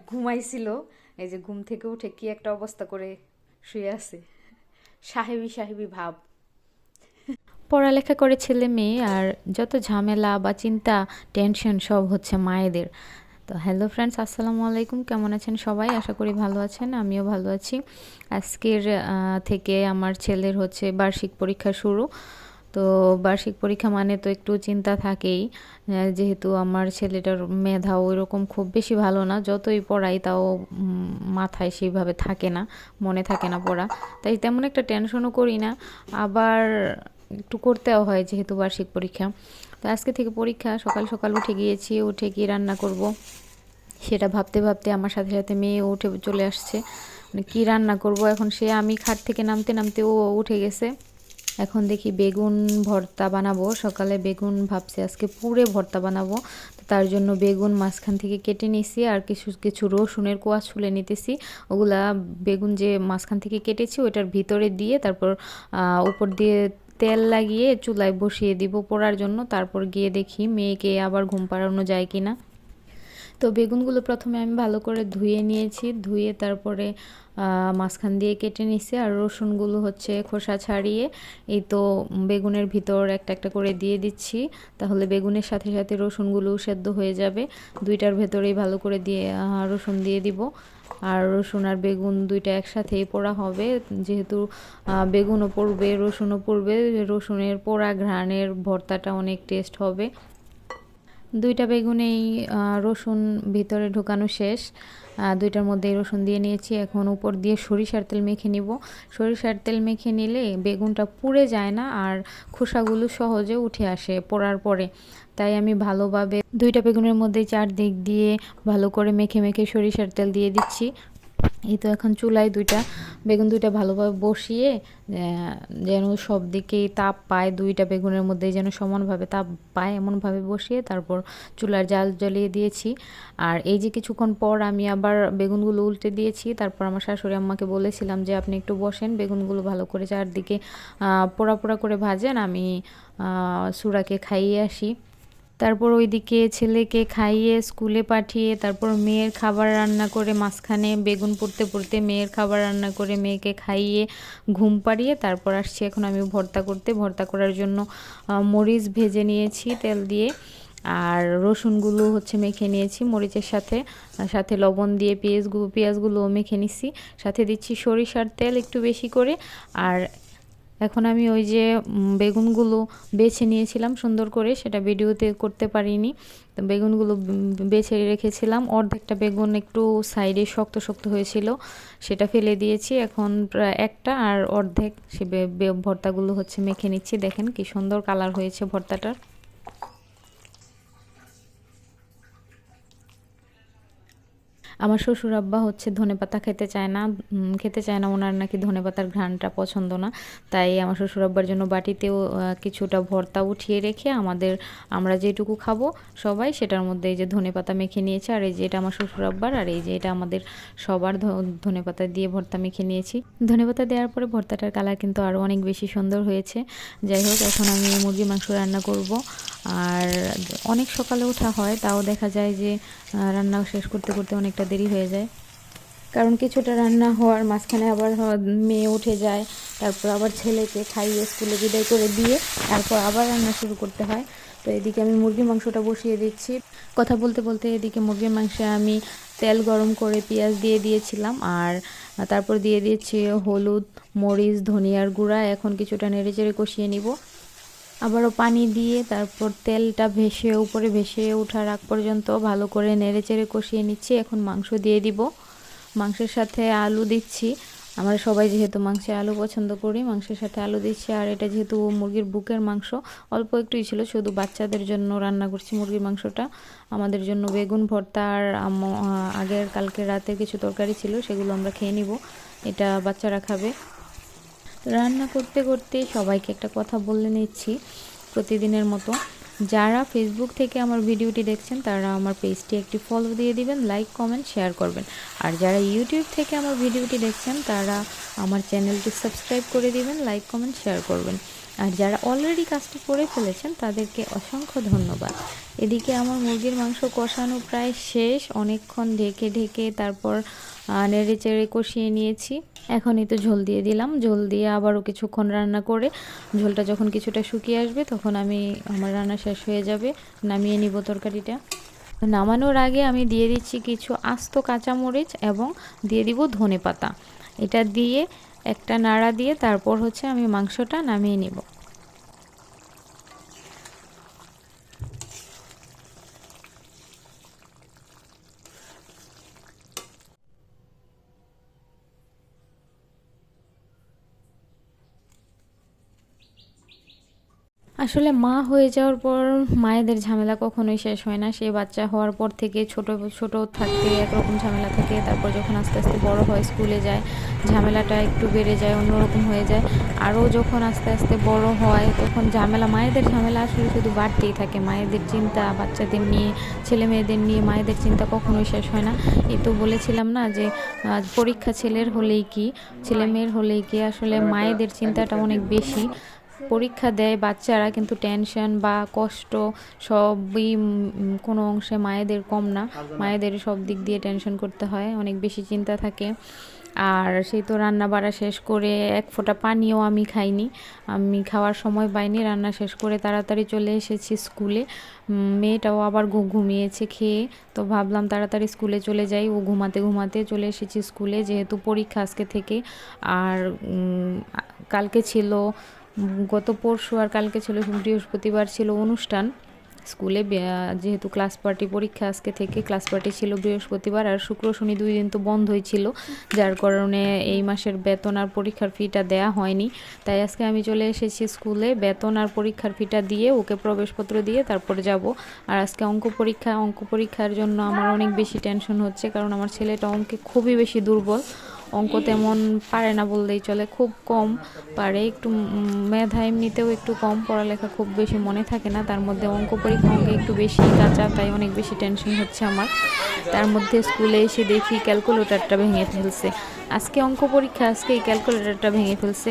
ঘুমাইছিল, এই যে ঘুম থেকে উঠে কি একটা অবস্থা করে শুয়ে আছে, সাহেবী সাহেবী ভাব। পড়ালেখা করে ছেলে মেয়ে আর যত ঝামেলা বা চিন্তা টেনশন সব হচ্ছে মায়েদের। তো হ্যালো ফ্রেন্ডস, আসসালামু আলাইকুম। কেমন আছেন সবাই? আশা করি ভালো আছেন, আমিও ভালো আছি। আজকের থেকে আমার ছেলের হচ্ছে বার্ষিক পরীক্ষা শুরু। তো বার্ষিক পরীক্ষা মানে তো একটু চিন্তা থাকেই, যেহেতু আমার ছেলেটার মেধা ওইরকম খুব বেশি ভালো না, যতই পড়াই তাও মাথায় সেইভাবে থাকে না, মনে থাকে না পড়া। তাই তেমন একটা টেনশনও করি না, আবার একটু করতেও হয় যেহেতু বার্ষিক পরীক্ষা। তো আজকে থেকে পরীক্ষা, সকাল সকাল উঠে গিয়েছি, উঠে কি রান্না করব সেটা ভাবতে ভাবতে আমার সাথে সাথে মেয়ে উঠে চলে আসছে। মানে কী রান্না করব এখন, সে আমি খাট থেকে নামতে নামতে ও উঠে গেছে। এখন দেখি বেগুন ভর্তা বানাবো। সকালে বেগুন ভাবছি আজকে পুরে ভর্তা বানাবো। তো তার জন্য বেগুন মাঝখান থেকে কেটে নিছি, আর কিছু কিছু রসুনের কোয়া ছুলে নিতেছি। ওগুলা বেগুন যে মাঝখান থেকে কেটেছি ওইটার ভিতরে দিয়ে তারপর উপর দিয়ে তেল লাগিয়ে চুলায় বসিয়ে দিব পোড়ার জন্য। তারপর গিয়ে দেখি মেয়েকে আবার ঘুম পাড়ানো যায় কিনা। তো বেগুনগুলো প্রথমে আমি ভালো করে ধুয়ে নিয়েছি, ধুয়ে তারপরে মাঝখান দিয়ে কেটে নিছি। আর রসুনগুলো হচ্ছে খোসা ছাড়িয়ে এই তো বেগুনের ভিতর একটা একটা করে দিয়ে দিচ্ছি, তাহলে বেগুনের সাথে সাথে রসুনগুলো সেদ্ধ হয়ে যাবে। দুইটার ভেতরেই ভালো করে দিয়ে রসুন দিয়ে দিব। আর রসুন আর বেগুন দুইটা একসাথেই পোড়া হবে, যেহেতু বেগুনও পড়বে রসুনও পড়বে। রসুনের পোড়া ঘ্রাণের ভর্তাটা অনেক টেস্ট হবে। দুইটা বেগুনেই রসুন ভিতরে ঢোকানো শেষ। দুইটার মধ্যেই রসুন দিয়ে নিয়েছি। এখন উপর দিয়ে সরিষার তেল মেখে নিব। সরিষার তেল মেখে নিলে বেগুনটা পুড়ে যায় না, আর খোসাগুলো সহজে উঠে আসে পোড়ার পরে। তাই আমি ভালোভাবে দুইটা বেগুনের মধ্যেই চারদিক দিয়ে ভালো করে মেখে মেখে সরিষার তেল দিয়ে দিচ্ছি। এই তো এখন চুলায় বেগুন দুইটা ভালোভাবে বসিয়ে যেন সব দিকেই তাপ পায়, দুইটা বেগুনের মধ্যে যেন সমানভাবে তাপ পায় এমনভাবে বসিয়ে তারপর চুলার জাল জ্বালিয়ে দিয়েছি। আর এই যে কিছুক্ষণ পর আমি আবার বেগুনগুলো উল্টে দিয়েছি। তারপর আমার শাশুড়ি আম্মাকে বলেছিলাম যে আপনি একটু বসেন, বেগুনগুলো ভালো করে চারদিকে পোড়া পোড়া করে ভাজেন, আমি সুরাকে খাইয়ে আসি। তারপর ওইদিকে ছেলেকে খাইয়ে স্কুলে পাঠিয়ে তারপর মেয়ের খাবার রান্না করে, মাঝখানে বেগুন পুড়তে পুড়তে মেয়ের খাবার রান্না করে মেয়েকে খাইয়ে ঘুম পাড়িয়ে তারপর আসছি এখন আমি ভর্তা করতে। ভর্তা করার জন্য মরিচ ভেজে নিয়েছি তেল দিয়ে, আর রসুনগুলো হচ্ছে মেখে নিয়েছি মরিচের সাথে, সাথে লবণ দিয়ে পেঁয়াজগুলো মেখে নিছি। সাথে দিচ্ছি সরিষার তেল একটু বেশি করে। আর এখন আমি ওই যে বেগুনগুলো বেছে নিয়েছিলাম সুন্দর করে, সেটা ভিডিওতে করতে পারিনি। তো বেগুনগুলো বেছে রেখেছিলাম, অর্ধেকটা বেগুন একটু সাইডে শক্ত শক্ত হয়েছিল, সেটা ফেলে দিয়েছি। এখন প্রায় একটা আর অর্ধেক সে ভর্তাগুলো হচ্ছে মেখে নিচ্ছি। দেখেন কি সুন্দর কালার হয়েছে ভর্তাটার। আমার শ্বশুর আব্বা হচ্ছে ধনেপাতা খেতে চায় না, ওনার নাকি ধনেপাতার ঘ্রাণটা পছন্দ না। তাই আমার শ্বশুর আব্বার জন্য বাটিতেও কিছুটা ভর্তা উঠিয়ে রেখে আমরা যেটুকু খাবো সবাই সেটার মধ্যে এই যে ধনেপাতা মেখে নিয়েছে। আর এই যে এটা আমার শ্বশুর আব্বার, আর এই যে এটা আমাদের সবার ধনেপাতা দিয়ে ভর্তা মেখে নিয়েছি। ধনেপাতা দেওয়ার পরে ভর্তাটার কালার কিন্তু আরও অনেক বেশি সুন্দর হয়েছে। যাই হোক, এখন আমি মুরগির মাংস রান্না করব। আর অনেক সকালে ওঠা হয়, তাও দেখা যায় যে রান্না শেষ করতে করতে অনেকটা দেরি হয়ে যায়, কারণ কিছুটা রান্না হওয়ার মাঝখানে আবার মেয়ে উঠে যায়, তারপর আবার ছেলেকে খাইয়ে স্কুলে বিদায় করে দিয়ে তারপর আবার রান্না শুরু করতে হয়। তো এদিকে আমি মুরগির মাংসটা বসিয়ে দিচ্ছি। কথা বলতে বলতে এদিকে মুরগির মাংসে আমি তেল গরম করে পেঁয়াজ দিয়ে দিয়েছিলাম, আর তারপর দিয়ে দিয়েছি হলুদ, মরিচ, ধনিয়ার গুঁড়া। এখন কিছুটা নেড়েচেড়ে কষিয়ে নিব। আবারও পানি দিয়ে তারপর তেলটা উপরে ভেসে ওঠার আগ পর্যন্ত ভালো করে নেড়েচেড়ে কষিয়ে নিচ্ছি। এখন মাংস দিয়ে দিব, মাংসের সাথে আলু দিচ্ছি। আমরা সবাই যেহেতু মাংসে আলু পছন্দ করি, মাংসের সাথে আলু দিচ্ছি। আর এটা যেহেতু মুরগির বুকের মাংস, অল্প একটুই ছিল, শুধু বাচ্চাদের জন্য রান্না করছি মুরগির মাংসটা। আমাদের জন্য বেগুন ভর্তা আর আগের কালকে রাতে কিছু তরকারি ছিল, সেগুলো আমরা খেয়ে নিব, এটা বাচ্চারা খাবে। রান্না করতে করতে সবাইকে একটা কথা বলে নিচ্ছি প্রতিদিনের মতো, যারা ফেসবুক থেকে আমার ভিডিওটি দেখছেন তারা আমার পেজটি একটি ফলো দিয়ে দিবেন, লাইক কমেন্ট শেয়ার করবেন। আর যারা ইউটিউব থেকে আমার ভিডিওটি দেখছেন তারা আমার চ্যানেলটি সাবস্ক্রাইব করে দিবেন, লাইক কমেন্ট শেয়ার করবেন। আর যারা অলরেডি কাজটি করে ফেলেছেন তাদেরকে অসংখ্য ধন্যবাদ। এদিকে আমার মুরগির মাংস কষানো প্রায় শেষ, অনেকক্ষণ ঢেকে ঢেকে তারপর নেড়ে চেড়ে কষিয়ে নিয়েছি। এখনই তো ঝোল দিয়ে দিলাম, ঝোল দিয়ে আবারও কিছুক্ষণ রান্না করে ঝোলটা যখন কিছুটা শুকিয়ে আসবে তখন আমার রান্না শেষ হয়ে যাবে, নামিয়ে নিব তরকারিটা। নামানোর আগে আমি দিয়ে দিচ্ছি কিছু আস্ত কাঁচামরিচ এবং দিয়ে দিব ধনেপাতা। এটা দিয়ে একটা নাড়া দিয়ে তারপর হচ্ছে আমি মাংসটা নামিয়ে নিব। আসলে মা হয়ে যাওয়ার পর মায়েদের ঝামেলা কখনোই শেষ হয় না। সে বাচ্চা হওয়ার পর থেকে ছোট ছোট থাকতে একরকম ঝামেলা থাকে, তারপর যখন আস্তে আস্তে বড় হয়, স্কুলে যায়, ঝামেলাটা একটু বেড়ে যায়, অন্যরকম হয়ে যায়। আরও যখন আস্তে আস্তে বড় হয় তখন মায়েদের ঝামেলা আসলে শুধু বাড়তেই থাকে। মায়েদের চিন্তা, বাচ্চাদের নিয়ে, ছেলে মেয়েদের নিয়ে মায়েদের চিন্তা কখনোই শেষ হয় না। এই তো বলেছিলাম না যে পরীক্ষা ছেলের হলেই কি ছেলে মেয়ের হলেই কি, আসলে মায়েদের চিন্তাটা অনেক বেশি। পরীক্ষা দেয় বাচ্চারা কিন্তু টেনশন বা কষ্ট সবই কোনো অংশে মায়েদের কম না। মায়েদের সব দিক দিয়ে টেনশন করতে হয়, অনেক বেশি চিন্তা থাকে। আর সেই তো রান্না বাড়া শেষ করে এক ফোঁটা পানিও আমি খাইনি, আমি খাওয়ার সময় পাইনি। রান্না শেষ করে তাড়াতাড়ি চলে এসেছি স্কুলে। মেয়েটাও আবার ঘুমিয়েছে খেয়ে, তো ভাবলাম তাড়াতাড়ি স্কুলে চলে যাই। ও ঘুমাতে ঘুমাতে চলে এসেছি স্কুলে, যেহেতু পরীক্ষা আজকে থেকে। আর কালকে ছিল গত পরশু আর কালকে ছিল বৃহস্পতিবার ছিল অনুষ্ঠান স্কুলে, যেহেতু ক্লাস পার্টি পরীক্ষা আজকে থেকে, ক্লাস পার্টি ছিল বৃহস্পতিবার, আর শুক্র শনি 2 দিন তো বন্ধই ছিল, যার কারণে এই মাসের বেতন আর পরীক্ষার ফিটা দেয়া হয়নি। তাই আজকে আমি চলে এসেছি স্কুলে, বেতন আর পরীক্ষার ফিটা দিয়ে ওকে প্রবেশপত্র দিয়ে তারপরে যাব। আর আজকে অঙ্ক পরীক্ষার জন্য আমার অনেক বেশি টেনশন হচ্ছে, কারণ আমার ছেলেটা অঙ্কে খুবই বেশি দুর্বল। অঙ্ক তেমন পারে না বললেই চলে, খুব কম পারে, একটু মেধা এমনিতেও একটু কম, পড়ালেখা খুব বেশি মনে থাকে না, তার মধ্যে অঙ্কে একটু বেশি কাঁচা, তাই অনেক বেশি টেনশন হচ্ছে আমার। তার মধ্যে স্কুলে এসে দেখি ক্যালকুলেটরটা ভেঙে ফেলছে। আজকে অঙ্ক পরীক্ষা, আজকে এই ক্যালকুলেটরটা ভেঙে ফেলছে।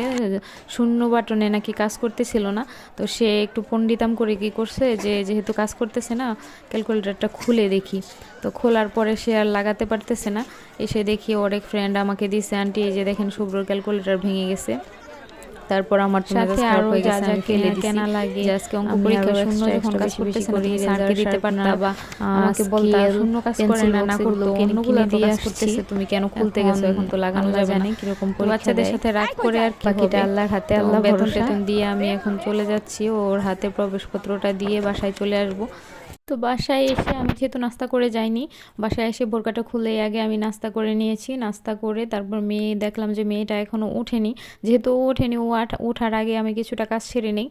শূন্য বাটনে নাকি কাজ করতেছিল না, তো সে একটু পণ্ডিতাম করে কি করছে যে যেহেতু কাজ করতেছে না, ক্যালকুলেটরটা খুলে দেখি। তো খোলার পরে সে আর লাগাতে পারতেছে না, এসে দেখি ওর এক ফ্রেন্ড আমাকে দিছে, আন্টি এই যে দেখেন শুভ্রর ক্যালকুলেটর ভেঙে গেছে। তারপর আমার তো মেজাজ খারাপ হয়ে গেছে, আমি ফেলে দিছি। কেনা লাগে আজকে অঙ্ক পরীক্ষা শূন্য যখন কাজ করতেছে না, তুমি স্যারকে দিতে পারতা বা আমাকে বলতা শূন্য কাজ করে না করলো, অন্যগুলো দিয়ে কাজ করতেছে, তুমি কেন খুলতে গেছো, এখন তো লাগানো যাবে না। কিরকম বাচ্চাদের সাথে রাগ করে আর বাকিটা আল্লাহর হাতে, আল্লাহ বেতন টেতন দিয়ে আমি এখন চলে যাচ্ছি, ওর হাতে প্রবেশপত্রটা দিয়ে বাসায় চলে আসবো। তো বাসায় এসে আমি যেহেতু নাস্তা করে যাইনি, বাসায় এসে বোরকাটা খুলে আগে আমি নাস্তা করে নিয়েছি। নাস্তা করে তারপর দেখলাম যে মেয়েটা এখনও ওঠেনি, যেহেতু ও ওঠেনি, ওঠার আগে আমি কিছুটা কাজ সেরে নিই।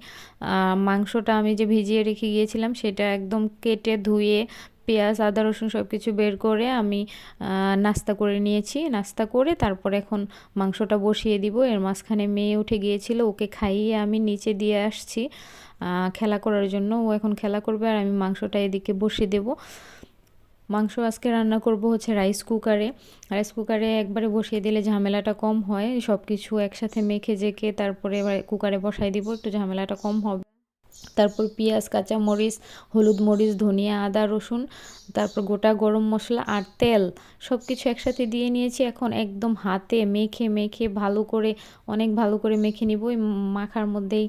মাংসটা আমি যে ভিজিয়ে রেখে গিয়েছিলাম সেটা একদম কেটে ধুয়ে পেঁয়াজ আদা রসুন সব কিছু বের করে আমি নাস্তা করে নিয়েছি। নাস্তা করে তারপর এখন মাংসটা বসিয়ে দিব। এর মাঝখানে মেয়ে উঠে গিয়েছিল, ওকে খাইয়ে আমি নিচে দিয়ে আসছি খেলা করার জন্য। ও এখন খেলা করবে আর আমি মাংসটা এদিকে বসিয়ে দেব। মাংস আজকে রান্না করব হচ্ছে রাইস কুকারে একবারে বসিয়ে দিলে ঝামেলাটা কম হয়, সব কিছু একসাথে মেখে জেকে তারপরে কুকারে বসাই দিব, একটু ঝামেলাটা কম হবে। তারপর পেঁয়াজ, কাঁচা মরিচ, হলুদ মরিচ, ধনিয়া, আদা রসুন, তারপর গোটা গরম মশলা আর তেল সব কিছু একসাথে দিয়ে নিয়েছি। এখন একদম হাতে মেখে মেখে অনেক ভালো করে মেখে নিব। ওই মাখার মধ্যেই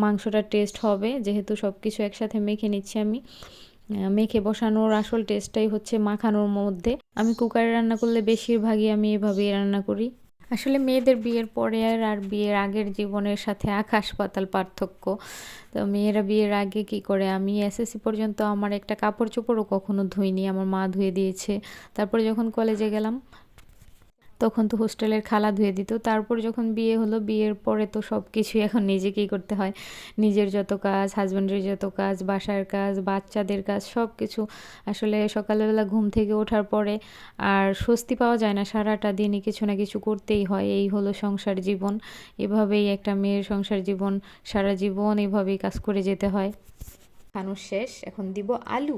মাংসটা টেস্ট হবে, যেহেতু সব কিছু একসাথে মেখে নিচ্ছি আমি। মেখে বসানোর আসল টেস্টটাই হচ্ছে মাখানোর মধ্যে। আমি কুকারে রান্না করলে বেশিরভাগই আমি এভাবেই রান্না করি। আসলে মেয়েদের বিয়ের পরে আর বিয়ের আগের জীবনের সাথে আকাশ পাতাল পার্থক্য। তো মেয়েরা বিয়ের আগে কি করে, আমি এসএসসি পর্যন্ত আমার একটা কাপড় চোপড়ও কখনো ধুইনি, আমার মা ধুয়ে দিয়েছে। তারপরে যখন কলেজে গেলাম তখন তো হোস্টেলের খালা ধুয়ে দিত। তারপর যখন বিয়ে হলো, বিয়ের পরে তো সব কিছুই এখন নিজেকেই করতে হয়। নিজের যত কাজ, হাজব্যান্ডের যত কাজ, বাসার কাজ, বাচ্চাদের কাজ, সব কিছু। আসলে সকালবেলা ঘুম থেকে ওঠার পরে আর স্বস্তি পাওয়া যায় না, সারাটা দিনই কিছু না কিছু করতেই হয়। এই হলো সংসার জীবন, এভাবেই একটা মেয়ের সংসার জীবন, সারা জীবন এভাবেই কাজ করে যেতে হয়। খানো শেষ, এখন দিব আলু।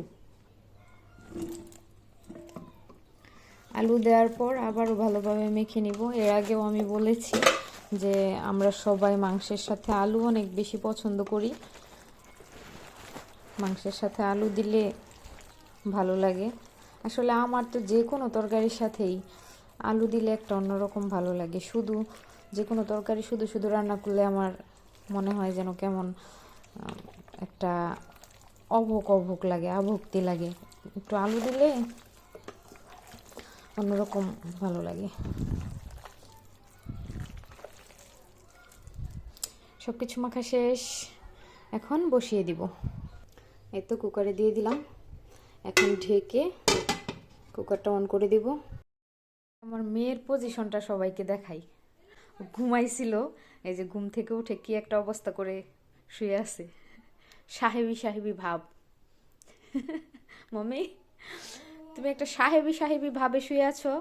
আলু দেওয়ার পর আবারও ভালোভাবে মেখে নিব। এর আগেও আমি বলেছি যে আমরা সবাই মাংসের সাথে আলু অনেক বেশি পছন্দ করি। মাংসের সাথে আলু দিলে ভালো লাগে। আসলে আমার তো যে কোনো তরকারির সাথেই আলু দিলে একটা অন্যরকম ভালো লাগে। শুধু যে কোনো তরকারি শুধু শুধু রান্না করলে আমার মনে হয় যেন কেমন একটা অভোগ অভোগ লাগে, আভক্তি লাগে। একটু আলু দিলে অন্যরকম ভালো লাগে। সব কিছু মাখা শেষ, এখন বসিয়ে দিব। এই তো কুকারে দিয়ে দিলাম, এখন ঢেকে কুকারটা অন করে দিব। আমার মেয়ের পজিশনটা সবাইকে দেখাই। ঘুমাইছিল, এই যে ঘুম থেকে উঠে কি একটা অবস্থা করে শুয়ে আছে, সাহেবি সাহেবি ভাব। মাম্মি, তুমি একটা সাহেবি সাহেবি ভাবে শুয়ে আছো।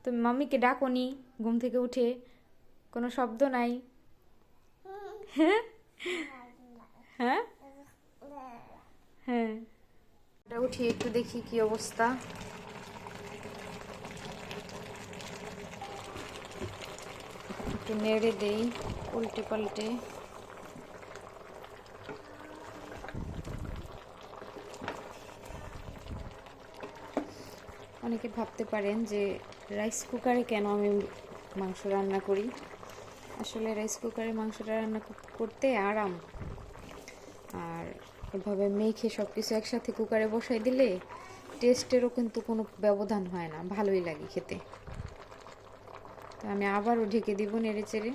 তুমি মাম্মিকে ডাকোনি ঘুম থেকে উঠে, কোনো শব্দ নাই। হ্যাঁ হ্যাঁ হ্যাঁ, এটা উঠি একটু দেখি কি অবস্থা। একটু নেড়ে দেই উল্টে পাল্টে। অনেকে ভাবতে পারেন যে রাইস কুকারে কেন আমি মাংস রান্না করি। আসলে রাইস কুকারে মাংসটা রান্না করতে আরাম, আর এভাবে মেখে সব কিছু একসাথে কুকারে বসাই দিলে টেস্টেরও কিন্তু কোনো ব্যবধান হয় না, ভালোই লাগে খেতে। তো আমি আবারও ঢেকে দিব নেড়ে চেড়ে।